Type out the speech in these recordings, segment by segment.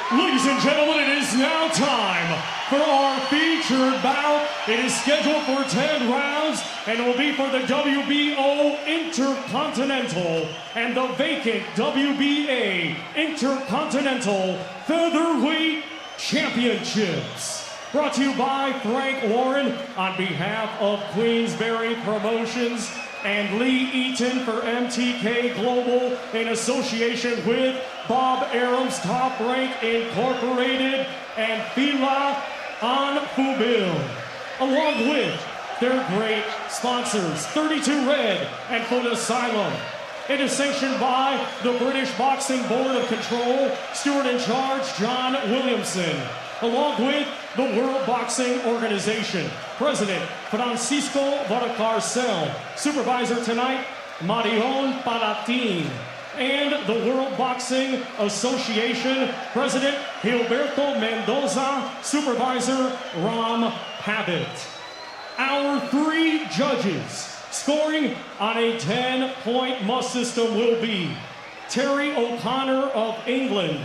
Ladies and gentlemen, it is now time for our featured bout. It is scheduled for 10 rounds and will be for the WBO Intercontinental and the vacant WBA Intercontinental Featherweight Championships. Brought to you by Frank Warren on behalf of Queensberry Promotions and Lee Eaton for MTK Global in association with Bob Arum's Top Rank Incorporated and Fila on Fubil, along with their great sponsors, 32 Red and Foot Asylum. It is sanctioned by the British Boxing Board of Control, steward in charge John Williamson, along with the World Boxing Organization, President Francisco Valcarcel, Supervisor tonight, Marion Palatin, and the World Boxing Association, President Gilberto Mendoza, Supervisor Ram Pavitt. Our 3 judges scoring on a 10-point must system will be Terry O'Connor of England,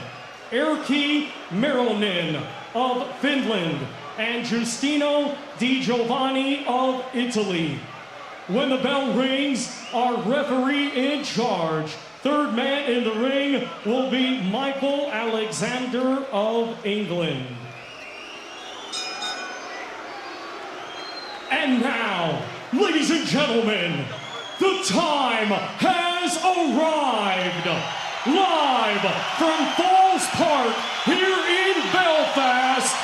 Erkki Meronen of Finland, and Giustino Di Giovanni of Italy. When the bell rings, our referee in charge, third man in the ring, will be Michael Alexander of England. And now, ladies and gentlemen, the time has arrived. Live from Falls Park here in Belfast,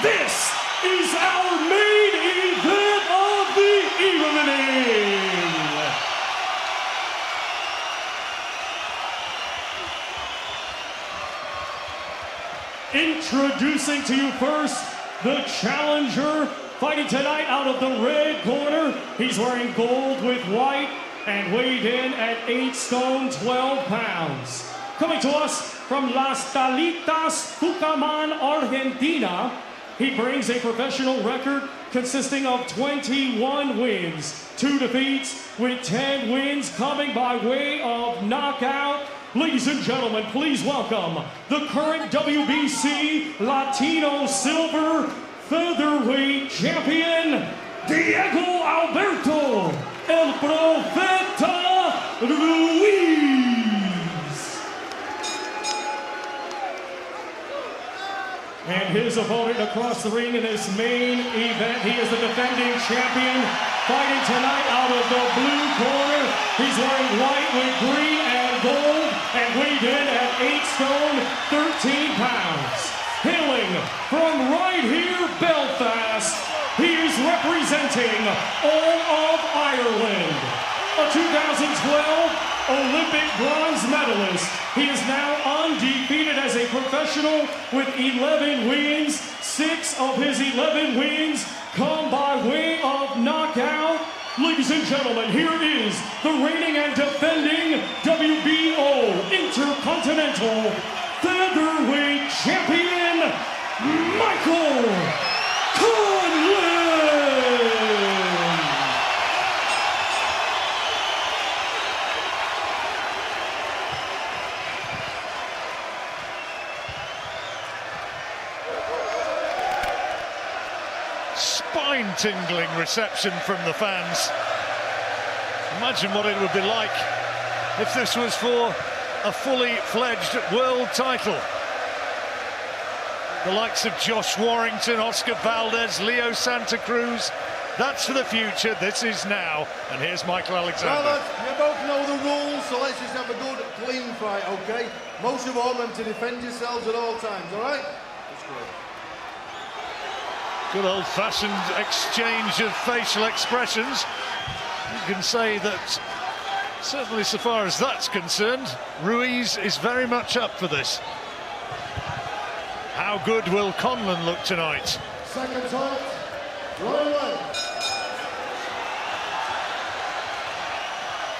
this is our main event of the evening. Introducing to you first, the challenger, fighting tonight out of the red corner. He's wearing gold with white and weighed in at 8 stone, 12 pounds. Coming to us from Las Talitas, Tucumán, Argentina, he brings a professional record consisting of 21 wins, 2 defeats, with 10 wins coming by way of knockout. Ladies and gentlemen, please welcome the current WBC Latino Silver Featherweight Champion, Diego Alberto, El Profeta Ruiz. And his opponent across the ring in this main event, he is the defending champion, fighting tonight out of the blue corner. He's wearing white with green and gold and weighed in at 8 stone, 13 pounds. Hailing from right here, Belfast, he is representing all of Ireland. A 2012 Olympic bronze medalist, he is now undefeated as a professional with 11 wins. 6 of his 11 wins come by way of knockout. Ladies and gentlemen, here is the reigning and defending WBO Intercontinental Featherweight Champion, Michael Conlan. Spine-tingling reception from the fans. Imagine what it would be like if this was for a fully fledged world title. The likes of Josh Warrington, Oscar Valdez, Leo Santa Cruz. That's for the future. This is now. And here's Michael Alexander. Well, you both know the rules, so let's just have a good, clean fight, okay? Most of all, to defend yourselves at all times, all right? That's great. Good old-fashioned exchange of facial expressions. You can say that, certainly so far as that's concerned, Ruiz is very much up for this. How good will Conlan look tonight? Second time, right away.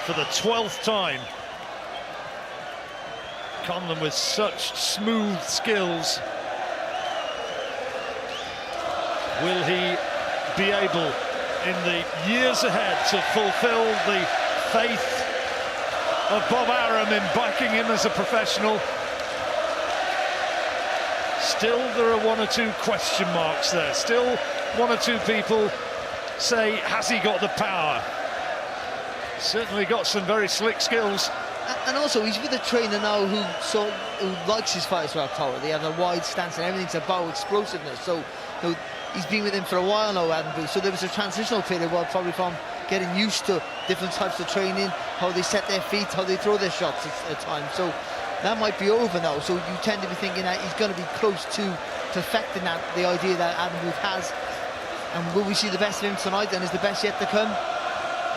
For the 12th time. Conlan with such smooth skills. Will he be able, in the years ahead, to fulfill the faith of Bob Arum in backing him as a professional? Still, there are one or two question marks there. Still, one or two people say, has he got the power? Certainly got some very slick skills. And also, he's with a trainer now who likes his fighters to have power. They have a wide stance and everything's about explosiveness. So, you know, he's been with him for a while now, Adam Booth. So there was a transitional period, well, probably from getting used to different types of training, how they set their feet, how they throw their shots at times. So that might be over now. So you tend to be thinking that he's going to be close to perfecting that, the idea that Adam Booth has. And will we see the best of him tonight? And is the best yet to come?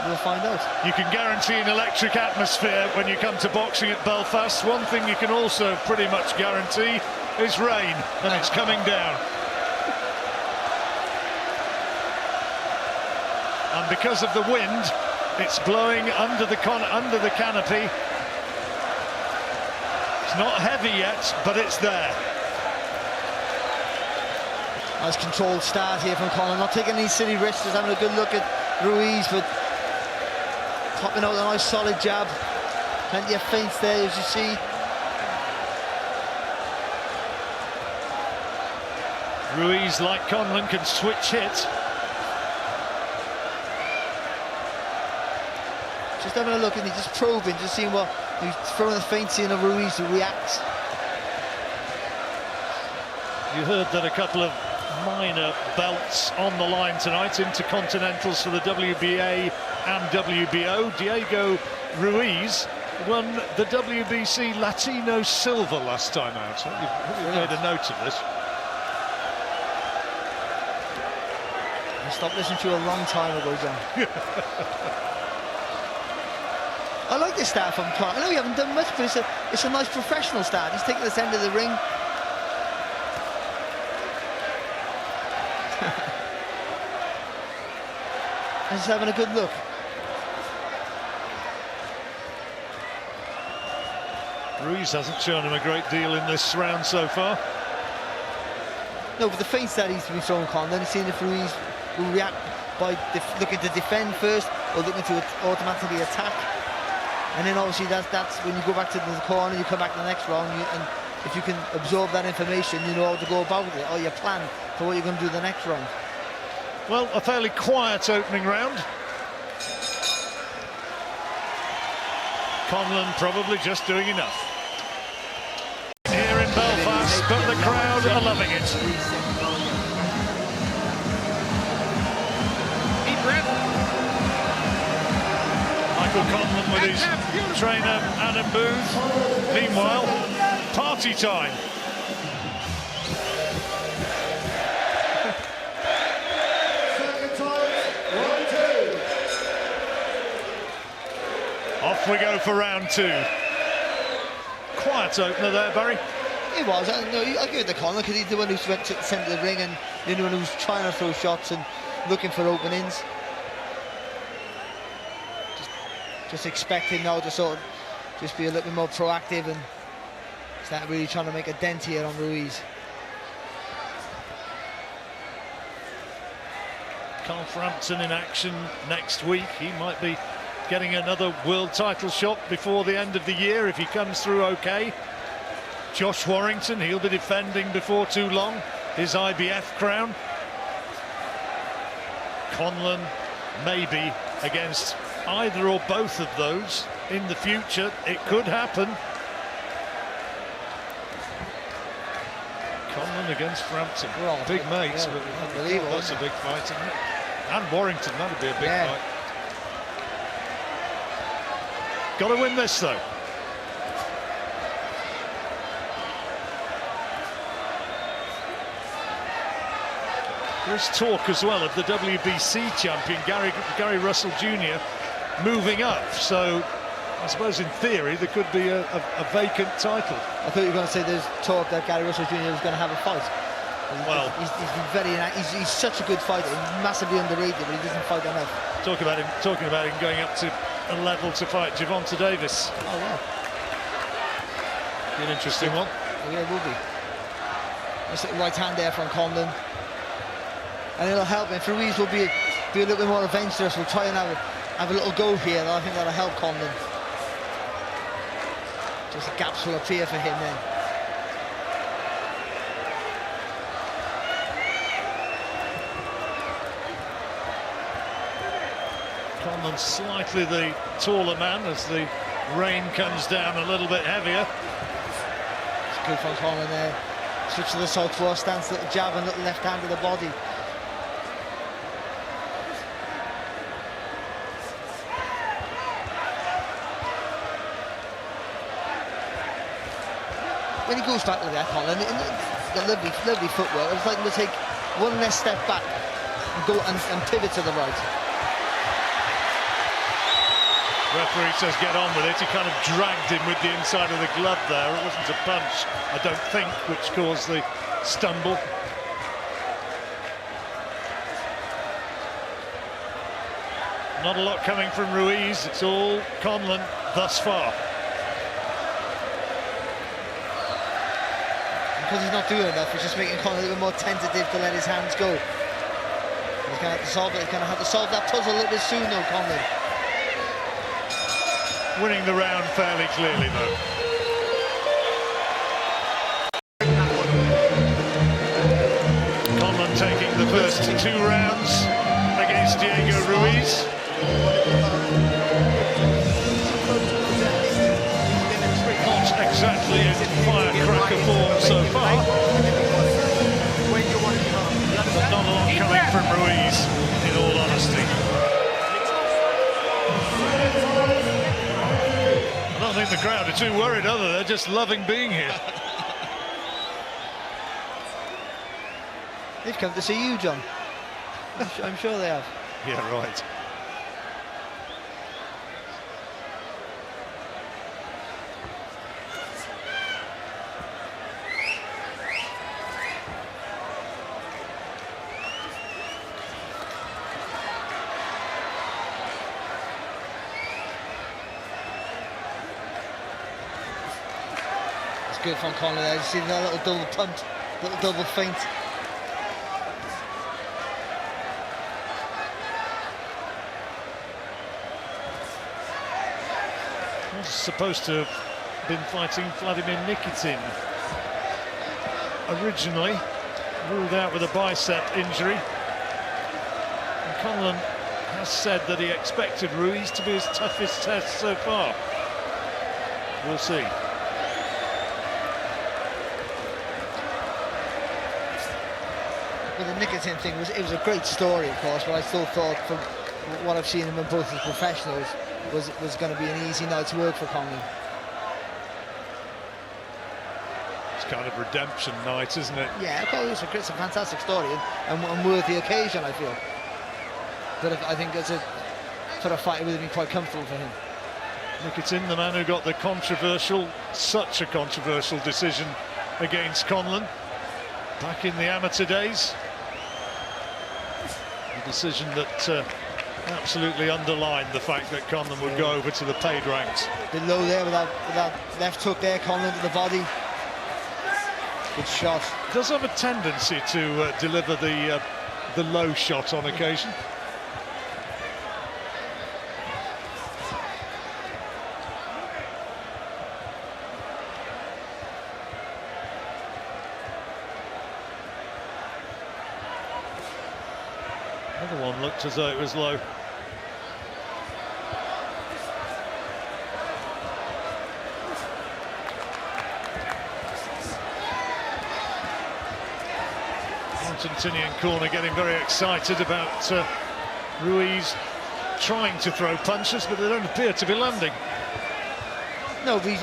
We'll find out. You can guarantee an electric atmosphere when you come to boxing at Belfast. One thing you can also pretty much guarantee is rain, and it's coming down. And because of the wind, it's blowing under the canopy. It's not heavy yet, but it's there. Nice controlled start here from Conlan. Not taking any silly risks, just having a good look at Ruiz, but topping out a nice solid jab. Plenty of feints there, as you see. Ruiz, like Conlan, can switch hit. Just having a look and he's just probing, just seeing what he's throwing the feints, seeing how Ruiz reacts. You heard that a couple of minor belts on the line tonight, intercontinentals for the WBA and WBO. Diego Ruiz won the WBC Latino Silver last time out. You've made a note of this. I stopped listening to you a long time ago, John. I like this start from Conlan. I know you haven't done much, but it's a nice professional start. He's taking this end of the ring. And he's having a good look. Ruiz hasn't shown him a great deal in this round so far. No, but the feints that he's been throwing, Conlan, he's seeing if Ruiz will react by looking to defend first or looking to automatically attack. And then obviously that's when you go back to the corner, you come back to the next round, and if you can absorb that information, you know how to go about it, or your plan for what you're going to do the next round. Well, a fairly quiet opening round. Conlan probably just doing enough. Here in Belfast, but the crowd are loving it. Deep breath. Michael Conlan with his trainer, Adam Booth. Meanwhile, party time. Off we go for round two. Quiet opener there, Barry. It was. I give it to Conlan because he's the one who went to the centre of the ring and the one who's trying to throw shots and looking for openings. Just expecting now to sort of just be a little bit more proactive and start really trying to make a dent here on Ruiz. Carl Frampton in action next week. He might be getting another world title shot before the end of the year if he comes through okay. Josh Warrington, he'll be defending before too long his IBF crown. Conlan maybe against either or both of those in the future. It could happen. Conlan against Frampton. Well, big mates, yeah, but unbelievable, that's a big fight, isn't it? And Warrington, that'd be a big fight. Got to win this though. There's talk as well of the WBC champion Gary Russell Jr. moving up, so I suppose in theory there could be a vacant title. I thought you were going to say there's talk that Gary Russell Jr. was going to have a fight. Well, he's been very, he's such a good fighter, he's massively underrated, but he doesn't fight enough. Talking about him going up to a level to fight Gervonta Davis. Oh wow, be an interesting one. Oh, yeah, it will be. Nice little right hand there from Conlan, and it'll help him. Ruiz will be a little bit more adventurous. We'll try and have a little go here, and I think that'll help Conlan. Just gaps will appear for him then. Conlan slightly the taller man as the rain comes down a little bit heavier. It's good from Conlan there. Switch to the southpaw stance, little jab and little left hand to the body. When he goes back like that, Conlan, the lovely footwork. It's like he'll take one less step back and go and pivot to the right. Referee says get on with it. He kind of dragged him with the inside of the glove there. It wasn't a punch, I don't think, which caused the stumble. Not a lot coming from Ruiz. It's all Conlan thus far. Because he's not doing enough, it's just making Conlan a little bit more tentative to let his hands go. He's going to have to solve it. He's going to have to solve that puzzle a little bit soon, though, Conlan. Winning the round fairly clearly, though. Conlan taking the first 2 rounds against Diego Ruiz. Not exactly in firecracker form so far. But not a lot coming from Ruiz, in all honesty. I don't think the crowd are too worried, either. They're just loving being here. They've come to see you, John. I'm sure they have. Yeah, right. It's good from Conlan there. You see that little double punch, little double feint. Was supposed to have been fighting Vladimir Nikitin originally, ruled out with a bicep injury. And Conlan has said that he expected Ruiz to be his toughest test so far. We'll see. Well, the Nikitin thing it was a great story, of course, but I still thought, from what I've seen him in both as professionals, was going to be an easy night's work for Conlan. It's kind of redemption night, isn't it? Yeah, it's a fantastic story and worth the occasion, I feel. But I think it's for a fight it would have been quite comfortable for him. Nikitin, the man who got the such a controversial decision against Conlan back in the amateur days. A decision that absolutely underlined the fact that Conlan would go over to the paid ranks. Bit low there with that left hook there, Conlan to the body. Good shot. Does have a tendency to deliver the low shot on occasion. Another one looked as though it was low. Argentinian corner getting very excited about Ruiz trying to throw punches, but they don't appear to be landing. No, but he's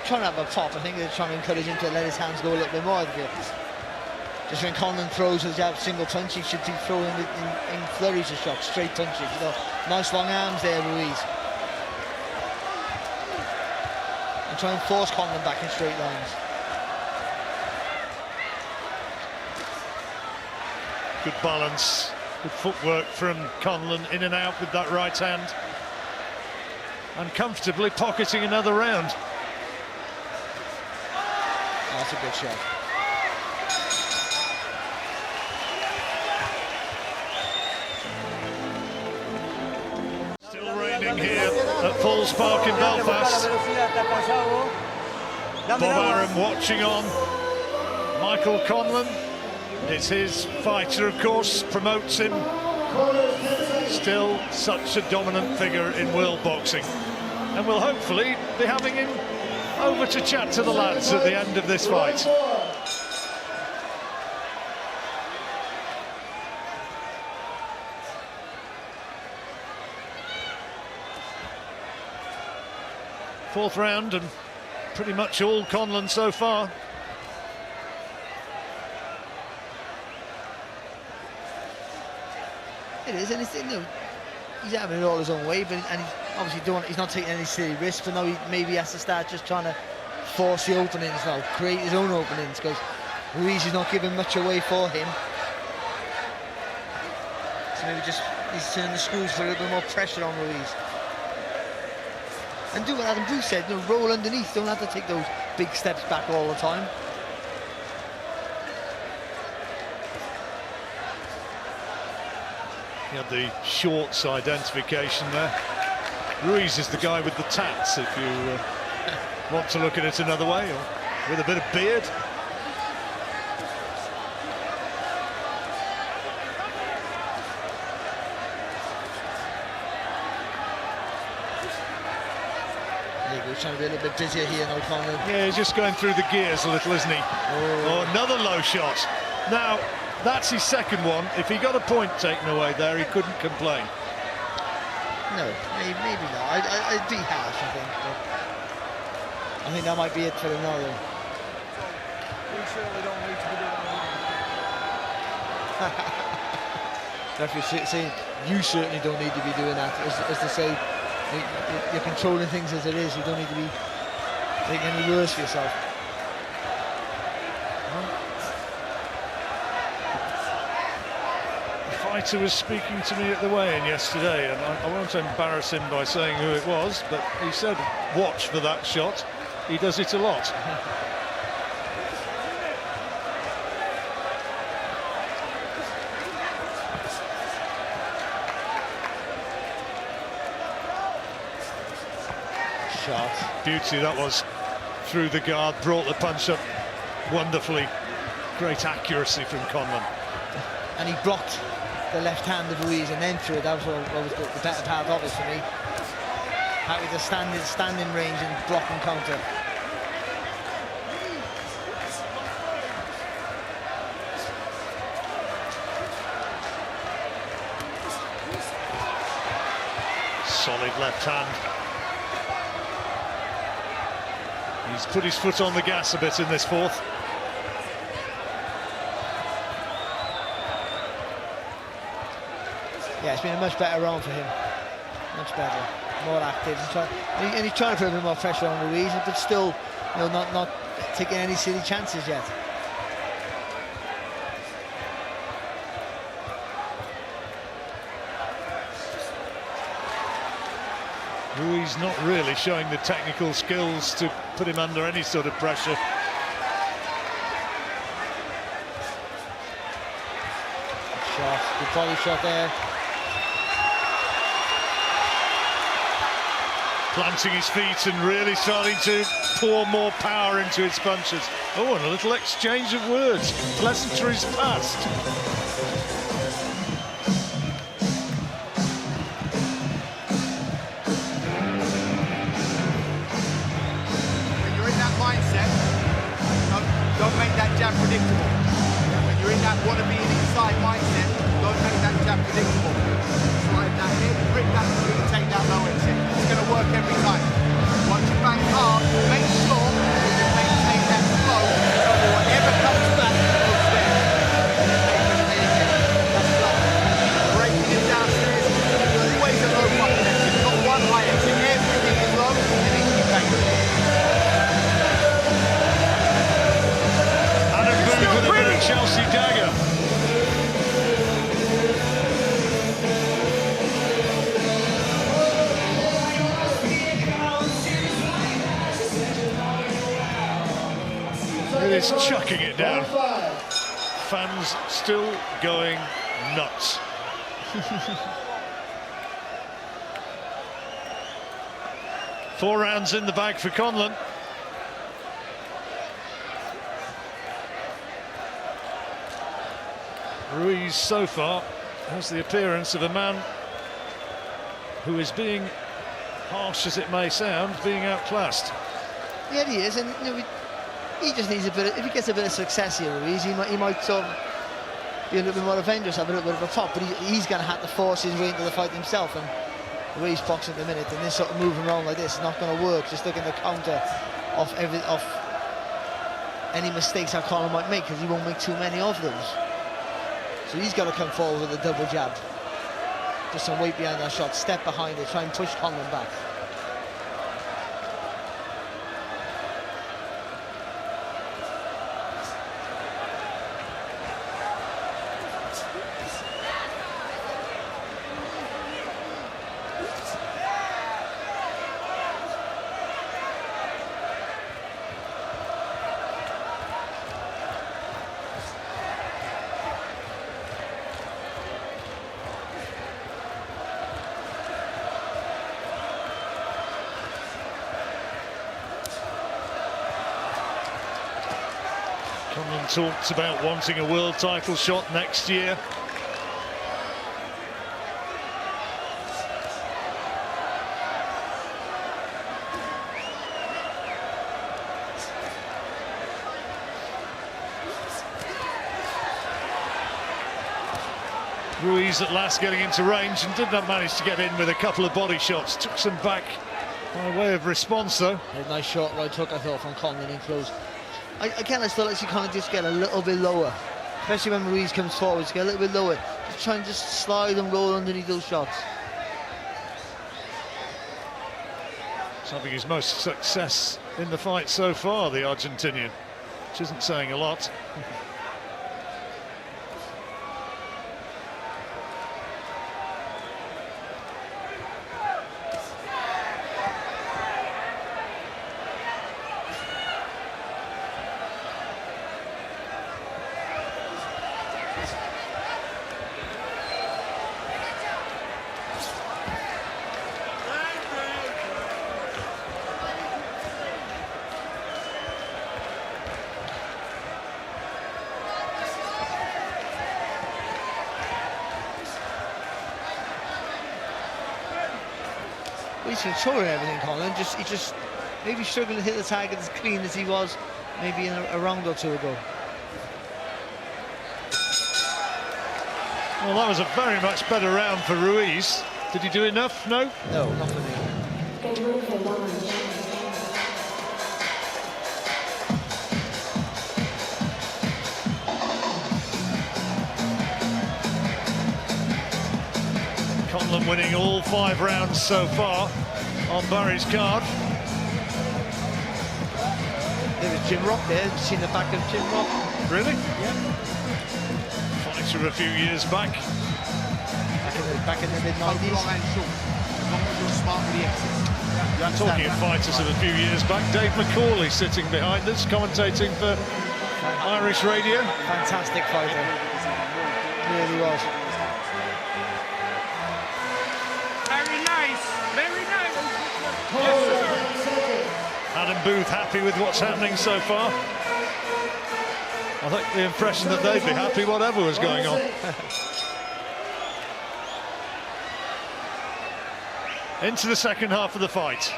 trying to have a pop. I think they're trying to encourage him to let his hands go a little bit more. Just when Conlan throws his jab single punch, he should be throwing in flurries of shots, straight punches. You know, nice long arms there, Ruiz. And try and force Conlan back in straight lines. Good balance, good footwork from Conlan, in and out with that right hand. And comfortably pocketing another round. Oh, that's a good shot. Still raining here at Falls Park in Belfast. Bob Arum watching on. Michael Conlan, it's his fighter, of course, promotes him Still such a dominant figure in world boxing. And we'll hopefully be having him over to chat to the lads at the end of this fight. Fourth round and pretty much all Conlan so far. It is, and it's, you know, he's having it all his own way, but he's not taking any silly risks. But now he maybe has to start just trying to force the openings now, create his own openings, because Ruiz is not giving much away for him. So maybe just he's turning the screws for a little bit more pressure on Ruiz. And do what Adam Bruce said, you know, roll underneath. Don't have to take those big steps back all the time. He had the shorts identification there. Ruiz is the guy with the tats, if you want to look at it another way, or with a bit of beard. He's trying to be a little bit busier here now, Conlan. Yeah, he's just going through the gears a little, isn't he? Oh, another low shot. Now, that's his second one. If he got a point taken away there, he couldn't complain. No, maybe not. I'd be harsh, I think. But I think that might be it for the Northern. We certainly don't need to be doing that. Referee saying, you certainly don't need to be doing that, as to say, you're controlling things as it is. You don't need to be making any worse for yourself. The fighter was speaking to me at the weigh-in yesterday, and I won't embarrass him by saying who it was, but he said, watch for that shot. He does it a lot. Shot. Beauty that was, through the guard, brought the punch up wonderfully. Great accuracy from Conlan. And he blocked the left hand of Ruiz and then threw it. That was what was the better part of it for me. Happy to stand in range and block and counter. Solid left hand. He's put his foot on the gas a bit in this fourth. Yeah, it's been a much better round for him. Much better, more active, and he's trying to put a bit more pressure on Ruiz, but still, you know, not taking any silly chances yet. Ruiz not really showing the technical skills to put him under any sort of pressure. Shot, good body shot there. Planting his feet and really starting to pour more power into his punches. Oh, and a little exchange of words. Pleasantries passed. Don't make that jab predictable. When you're in that wanna-be inside mindset, don't make that jab predictable. Slide that in, rip that through, take that low exit. It's going to work every time. Once you bang hard, make sure that you maintain that flow, so whatever comes back goes there. That's love. Breaking it downstairs, always a low fucking exit, not one high exit. Everything is low, and then keep banging. With a bit of Chelsea dagger. It is chucking it down. Fans still going nuts. Four rounds in the bag for Conlan. Ruiz so far has the appearance of a man who is being, harsh as it may sound, being outclassed. Yeah, he is, and you know, he just needs a bit. If he gets a bit of success here, Ruiz, he might sort of be a little bit more adventurous, have a little bit of a pop. But he's going to have to force his way into the fight himself. And the way he's boxing at the minute, and this sort of moving around like this is not going to work. Just looking to counter off any mistakes that Conlan might make, because he won't make too many of those. So he's got to come forward with a double jab. Just some weight behind that shot, step behind it, try and push Conlan back. Conlan talks about wanting a world title shot next year. Ruiz at last getting into range and did not manage to get in with a couple of body shots. Took some back by way of response though. A nice short right hook, I thought, from Conlan in close. I still like to kind of just get a little bit lower, especially when Ruiz comes forward. Just get a little bit lower, just try and just slide and roll underneath those shots. He's having his most success in the fight so far, the Argentinian, which isn't saying a lot. He's controlling everything, Conlan. He just maybe struggling to hit the target as clean as he was maybe in a round or two ago. Well, that was a very much better round for Ruiz. Did he do enough? No? No, not for me. Conlan winning all 5 rounds so far on Barry's card. There was Jim Rock there. Have you seen the back of Jim Rock? Really? Yeah. Fighter a few years back. Back in the mid-90s. Long and short, as long as you're smart with the exits. You understand Talking of that? fighters of a few years back, Dave McCauley sitting behind us, commentating for Irish radio. Fantastic fighter. Really was. Very nice, very nice. Adam Booth happy with what's happening so far. I think the impression that they'd be happy whatever was going on. Into the second half of the fight.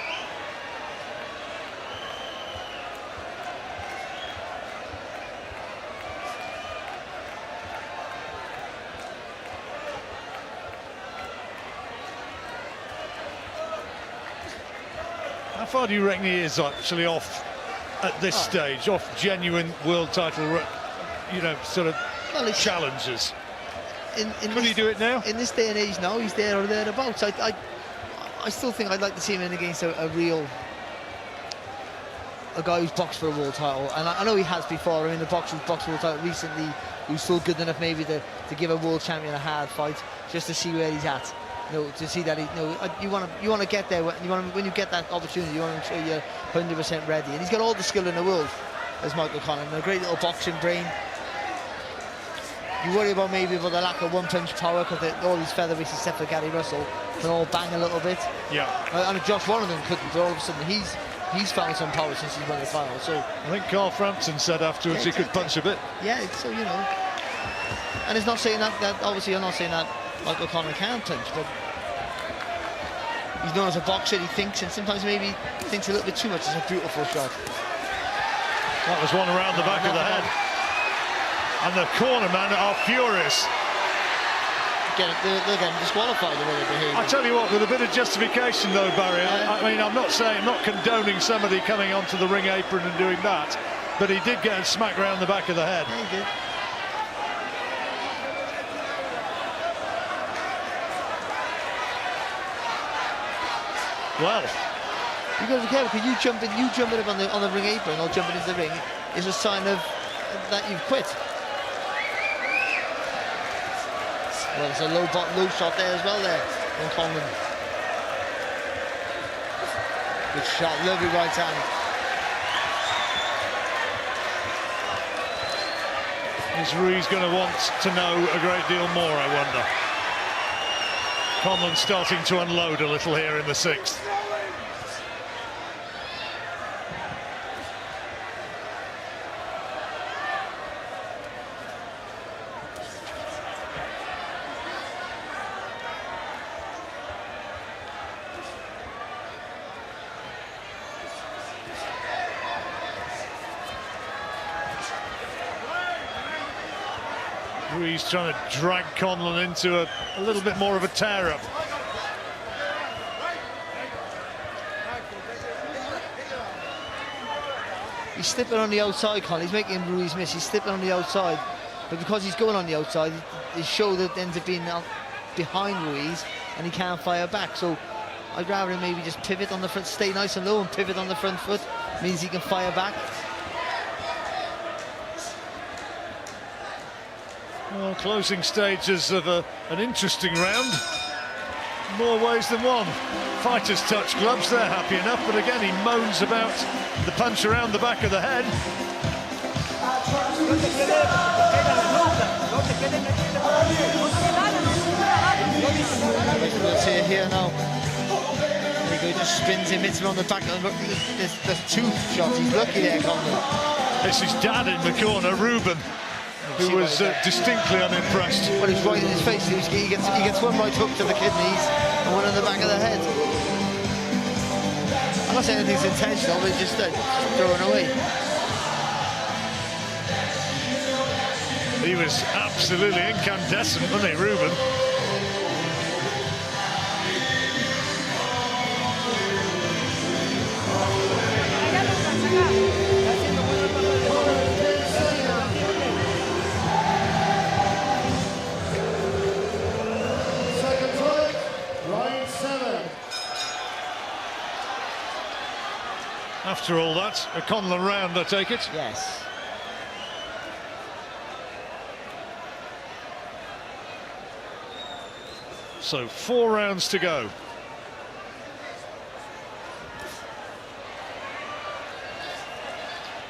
How far do you reckon he is actually off at this stage, off genuine world title, you know, sort of challenges? Could he do it now? In this day and age now, he's there or thereabouts. I still think I'd like to see him in against a guy who's boxed for a world title, and I know he has before. I mean, the boxer who's boxed for a world title recently, who's still good enough maybe to give a world champion a hard fight, just to see where he's at. You know, to see that you want to get there when you get that opportunity. You want to make sure you're 100% ready, and he's got all the skill in the world as Michael Conlan, and a great little boxing brain. You worry about maybe about the lack of one-punch power, because all these featherweights except for Gary Russell can all bang a little bit. Yeah. I mean, Josh Warrington couldn't, but all of a sudden he's found some power since he's won the final. So I think Carl Frampton said afterwards he could punch a bit. Yeah, so you know, and it's not saying that obviously I'm not saying that Michael Conlan can punch, but he's known as a boxer. He thinks, and sometimes maybe thinks a little bit too much. It's a beautiful shot. That was one around the back of the head. And the cornermen are furious. They're getting disqualified the way they behave. I tell you what, with a bit of justification though, Barry, I mean, I'm not condoning somebody coming onto the ring apron and doing that, but he did get a smack round the back of the head. Yeah, he did. Well, you got to be careful, because you jumping up on the ring apron or jumping into the ring is a sign of that you've quit. Well, it's a low shot there as well there on Conlan. Good shot, lovely right hand. is Ruiz going to want to know a great deal more, I wonder? Conlan starting to unload a little here in the 6th. Ruiz trying to drag Conlan into a little bit more of a tear-up. He's slipping on the outside, Conlan. He's making Ruiz miss. He's slipping on the outside. But because he's going on the outside, his shoulder ends up being behind Ruiz, and he can't fire back. So I'd rather him maybe just pivot on the front, stay nice and low and pivot on the front foot. Means he can fire back. Well, closing stages of an interesting round. More ways than one. Fighters touch gloves, they're happy enough, but again he moans about the punch around the back of the head. We'll see it here now. There you go, he just spins him, hits him on the back. Look, there's 2 shots. He's lucky there, Conlan. This is Dad in the corner, Ruben, who was distinctly unimpressed. Well, he's right in his face. He gets one right hook to the kidneys and one in the back of the head. I'm not saying anything's intentional, but just throwing away. He was absolutely incandescent, wasn't he, Ruben? After all that, a Conlan round, I take it? Yes. So 4 rounds to go.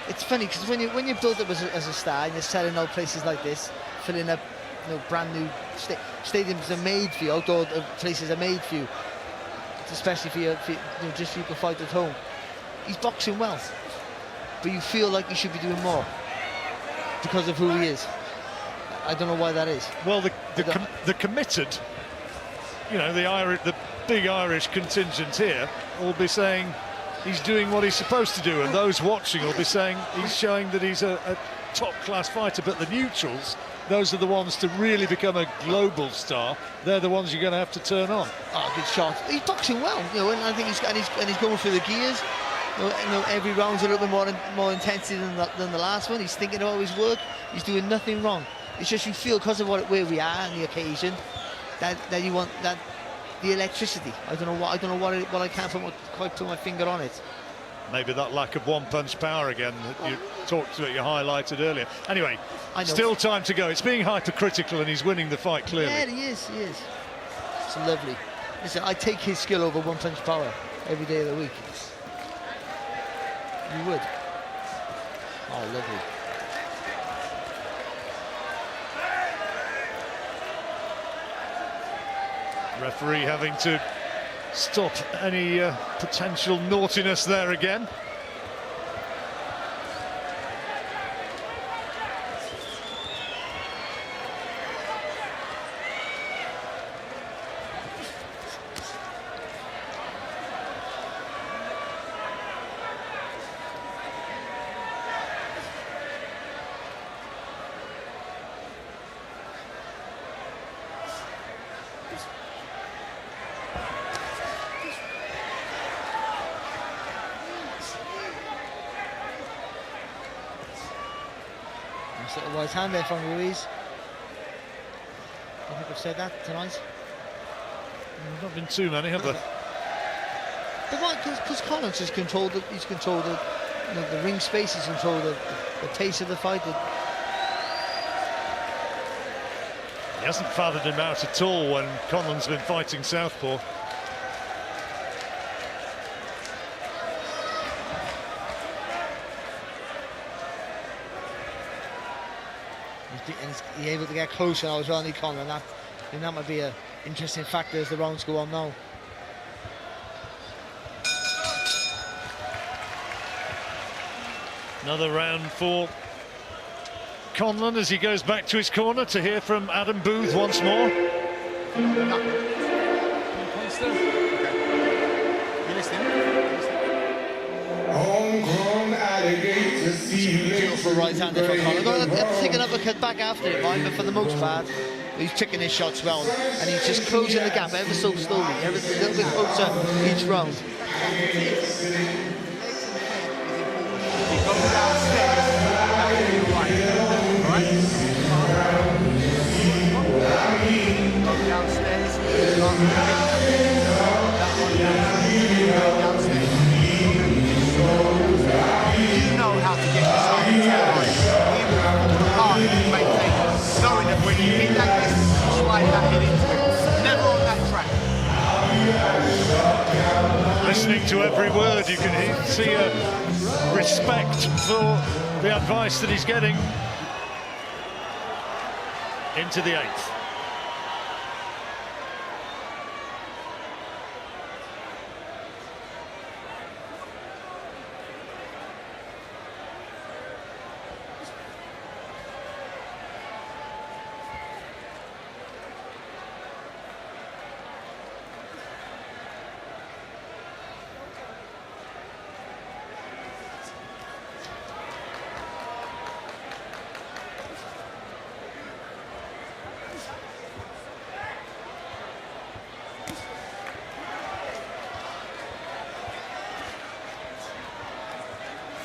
It's funny because when you build up as a star and you're selling out places like this, filling up, brand new stadiums are made for you, outdoor places are made for you, especially for you, just so you can fight at home. He's boxing well, but you feel like he should be doing more because of who he is. I don't know why that is. Well, the committed, the big Irish contingent here will be saying he's doing what he's supposed to do, and those watching will be saying he's showing that he's a top-class fighter. But the neutrals, those are the ones to really become a global star. They're the ones you're going to have to turn on. Oh, good shot. He's boxing well, and I think he's going through the gears. Every round's a little bit more intensity than the last one. He's thinking about his work. He's doing nothing wrong. It's just you feel because of where we are on the occasion that you want that the electricity. I don't know what I can't quite put my finger on it. Maybe that lack of one-punch power again that you talked about, you highlighted earlier. Anyway, still time to go. It's being hypercritical, and he's winning the fight clearly. Yeah, he is. It's lovely. Listen, I take his skill over one-punch power every day of the week. You would. Oh, lovely. Referee having to stop any potential naughtiness there again. Nice little right hand there from Ruiz. I think I've said that tonight. Not been too many, have there? Because Collins has controlled it. He's controlled it. You know, the ring space. He's controlled the pace of the fight. He hasn't fathered him out at all when Conlan's been fighting southpaw. He's able to get closer now as well, Conlan. I think that might be an interesting factor as the rounds go on now. Another round for Conlan as he goes back to his corner to hear from Adam Booth once more. Beautiful right hander from Conlan. Got to take another cut back after it, right? But for the most part, he's picking his shots well, and he's just closing the gap ever so slowly, a little bit closer each round. You know how to get yourself into the line. Even hard to maintain, knowing that when you hit that distance, you slide that head into it. Never on that track. Listening to every word, you can see a respect for the advice that he's getting into the 8th.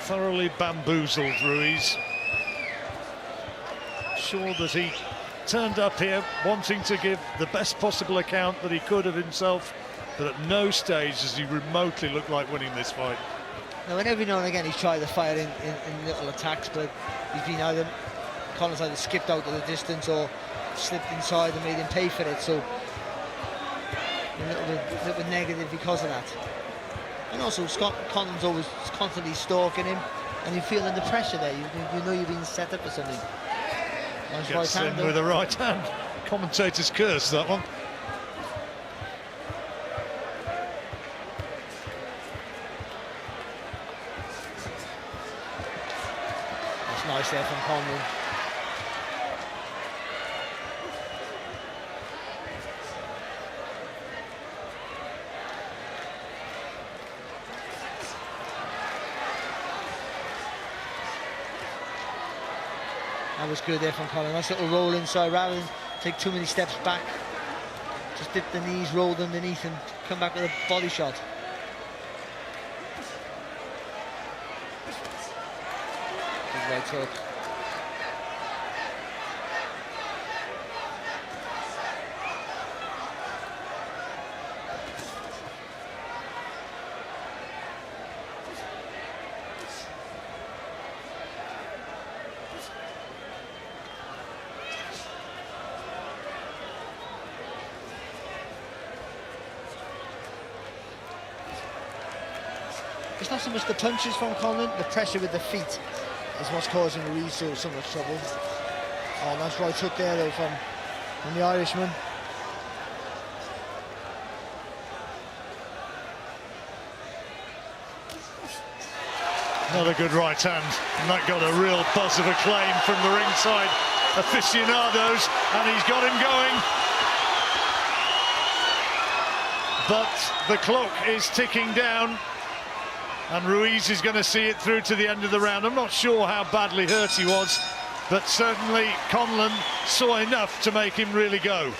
Thoroughly bamboozled, Ruiz. Sure that he turned up here wanting to give the best possible account that he could of himself, but at no stage does he remotely look like winning this fight. Now, and every now and again he's tried to fire in little attacks, but he's been either Conlan's either skipped out of the distance or slipped inside and made him pay for it. So a little bit negative because of that. And also, Conlan's always constantly stalking him, and you're feeling the pressure there. You know you're being set up for something. Nice Gets right in hand with a right hand. Commentator's curse, that one. That's nice there from Conlan. That was good there from Conlan. Nice little roll inside rather than take too many steps back. Just dip the knees, roll underneath and come back with a body shot. Good right hook. It's not so much the punches from Conlan, the pressure with the feet is what's causing Ruiz so much trouble. Oh, nice right hook there though from the Irishman. Not a good right hand, and that got a real buzz of acclaim from the ringside aficionados, and he's got him going. But the clock is ticking down, and Ruiz is going to see it through to the end of the round. I'm not sure how badly hurt he was, but certainly Conlan saw enough to make him really go.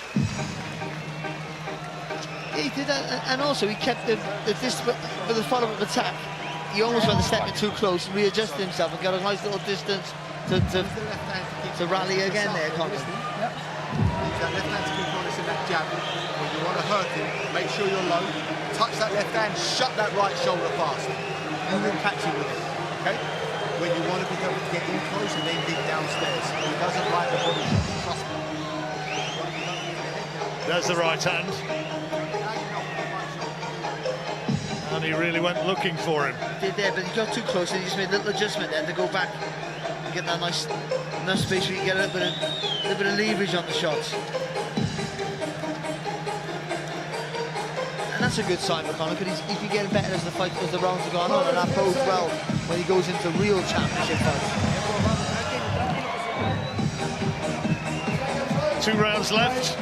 He did that, and also he kept the distance with the follow-up attack. He almost went a step too close, readjusted himself and got a nice little distance to rally again there, Conlan. Use that left hand to keep honest in that jab. When you want to hurt him, make sure you're low. Touch that left hand, shut that right shoulder fast. You will catch him with it, okay? When you want to be able to get in close and then dig downstairs. He doesn't like the body shot, trust me. There's the right hand. And he really went looking for him. Did there, but he got too close and he just made a little adjustment then to go back and get that nice enough space where you get a little bit of leverage on the shots. And that's a good sign for Conlan, because he's been getting better as the rounds have gone on, and that bodes well when he goes into real championship fights. 2 rounds left.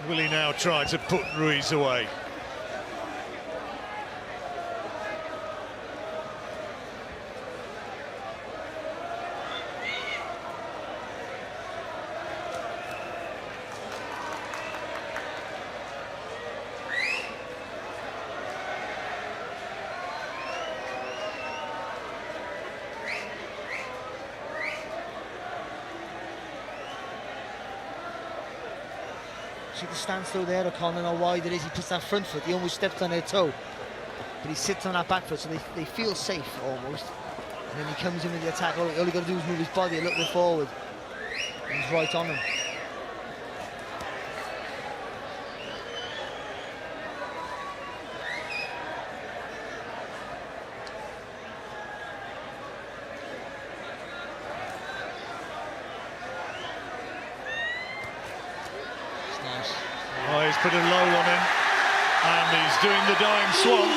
Will he now try to put Ruiz away? See the standstill there of Conlan, how wide it is. He puts that front foot, he almost stepped on their toe, but he sits on that back foot, so they feel safe almost. And then he comes in with the attack. All he got to do is move his body a little bit forward, and he's right on him. Oh, he's put a low on him, and he's doing the dying swan.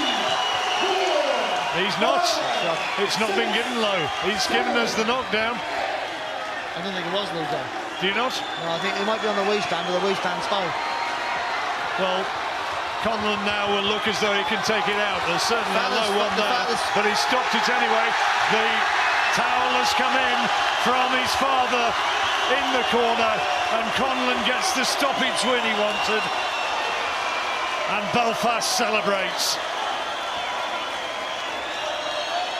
He's not. It's not been given low. He's given us the knockdown. I don't think it was low down. Do you not? No, I think it might be on the waistband, but the waistband's high. Well, Conlan now will look as though he can take it out. There's certainly a low one there, but he stopped it anyway. The towel has come in from his father in the corner, and Conlan gets the stoppage win he wanted, and Belfast celebrates.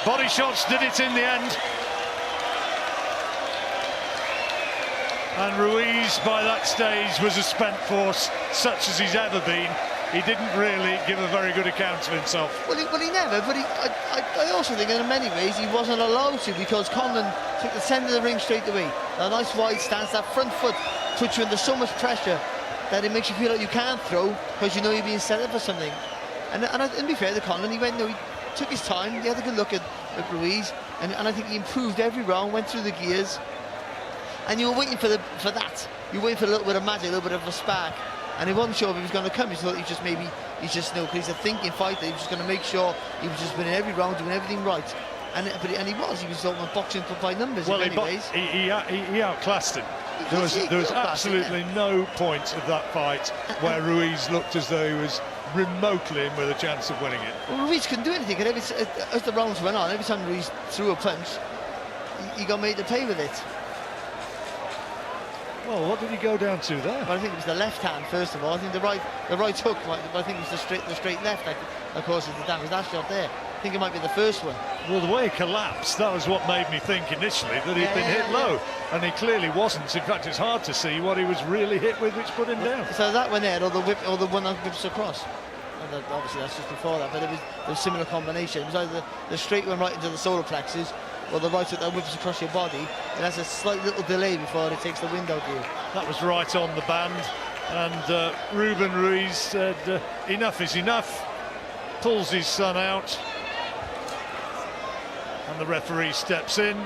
Body shots did it in the end, and Ruiz by that stage was a spent force such as he's ever been. He didn't really give a very good account of himself. Well, he never, but I also think in many ways he wasn't allowed to, because Conlan took the centre of the ring straight away. A nice wide stance, that front foot puts you under so much pressure that it makes you feel like you can't throw, because you know you're being set up for something. And to be fair to Conlan, he took his time, he had a good look at Ruiz, and I think he improved every round, went through the gears, and you were waiting for that. You were waiting for a little bit of magic, a little bit of a spark. And he wasn't sure if he was going to come. He thought because he's a thinking fighter. He was just going to make sure he was just winning every round, doing everything right. And he was sort of boxing by numbers in many ways. He outclassed him. There was absolutely no point of that fight where Ruiz looked as though he was remotely in with a chance of winning it. Well, Ruiz couldn't do anything. And as the rounds went on, every time Ruiz threw a punch, he got made to pay with it. Well, what did he go down to there? Well, I think it was the left hand first of all. I think the right hook. I think it was the straight left. Of course, it was that shot there. I think it might be the first one. Well, the way he collapsed, that was what made me think initially that he'd been hit low, and he clearly wasn't. In fact, it's hard to see what he was really hit with, which put him down. So that one there, or the one that whips across. And obviously, that's just before that, but it was a similar combination. It was either the straight one right into the solar plexus, or the right hook that whips across your body. It has a slight little delay before it takes the wind out of you. That was right on the band, and Ruben Ruiz said enough is enough, pulls his son out, and the referee steps in,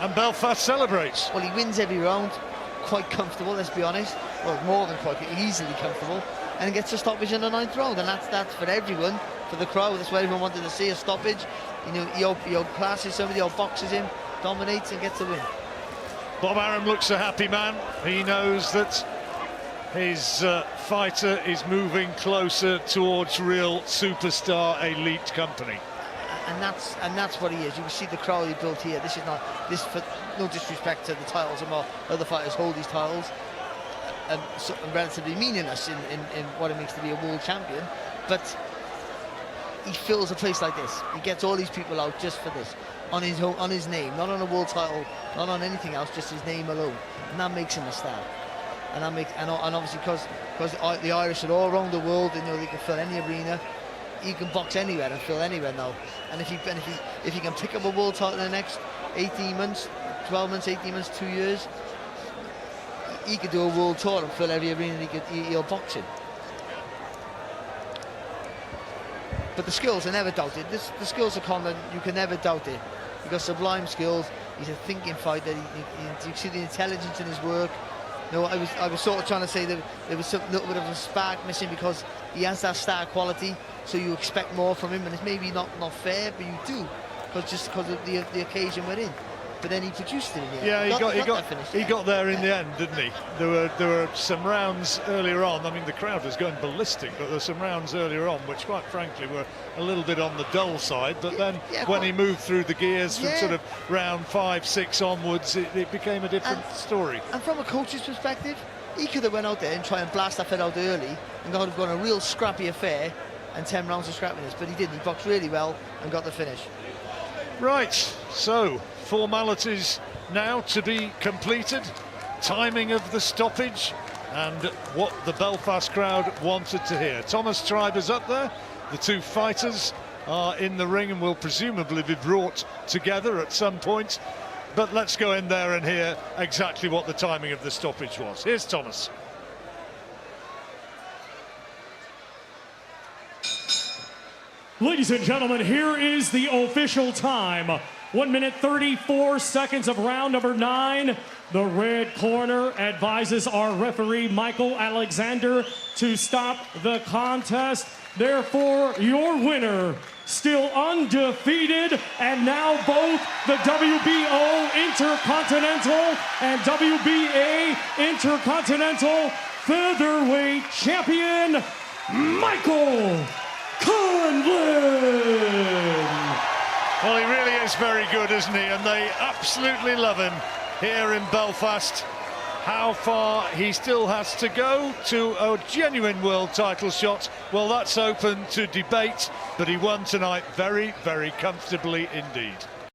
and Belfast celebrates. Well, he wins every round, quite comfortable, let's be honest. Well, more than quite easily comfortable, and gets a stoppage in the 9th round, and that's for everyone, for the crowd. That's what everyone wanted to see, a stoppage. You know, he outclasses somebody, outboxes him, dominates and gets a win. Bob Arum looks a happy man. He knows that his fighter is moving closer towards real superstar elite company. and that's what he is. You can see the crowd he built here. This is not this for no disrespect to the titles and other fighters hold these titles, and relatively meaningless in what it means to be a world champion, but he fills a place like this. He gets all these people out just for this, on his name, not on a world title, not on anything else, just his name alone, and that makes him a star. And obviously because the Irish are all around the world, and they can fill any arena. He can box anywhere and fill anywhere now. And if he can pick up a world title in the next 18 months, 12 months, 18 months, 2 years, he could do a world tour and fill every arena he'll box in. But the skills are never doubted. The skills of Conlan, you can never doubt it. He's got sublime skills. He's a thinking fighter. You see the intelligence in his work. No, I was sort of trying to say that there was a little bit of a spark missing because he has that star quality, so you expect more from him, and it's maybe not fair, but you do, because of the occasion we're in. But then he produced it in the end. Yeah, he got there in the end, didn't he? There were some rounds earlier on. I mean, the crowd was going ballistic, but there were some rounds earlier on which, quite frankly, were a little bit on the dull side. But then when he moved through the gears from sort of round 5, 6 onwards, it became a different story. And from a coach's perspective, he could have went out there and tried and blast that fed out early and got a real scrappy affair and 10 rounds of scrappiness, but he didn't. He boxed really well and got the finish. Right, so formalities now to be completed, timing of the stoppage, and what the Belfast crowd wanted to hear. Thomas Triber's up there. The two fighters are in the ring and will presumably be brought together at some point. But let's go in there and hear exactly what the timing of the stoppage was. Here's Thomas. Ladies and gentlemen, here is the official time. 1 minute 34 seconds of round number 9. The red corner advises our referee, Michael Alexander, to stop the contest. Therefore, your winner, still undefeated, and now both the WBO Intercontinental and WBA Intercontinental Featherweight Champion, Michael Conlan. Well, he really is very good, isn't he? And they absolutely love him here in Belfast. How far he still has to go to a genuine world title shot, well, that's open to debate, but he won tonight very, very comfortably indeed.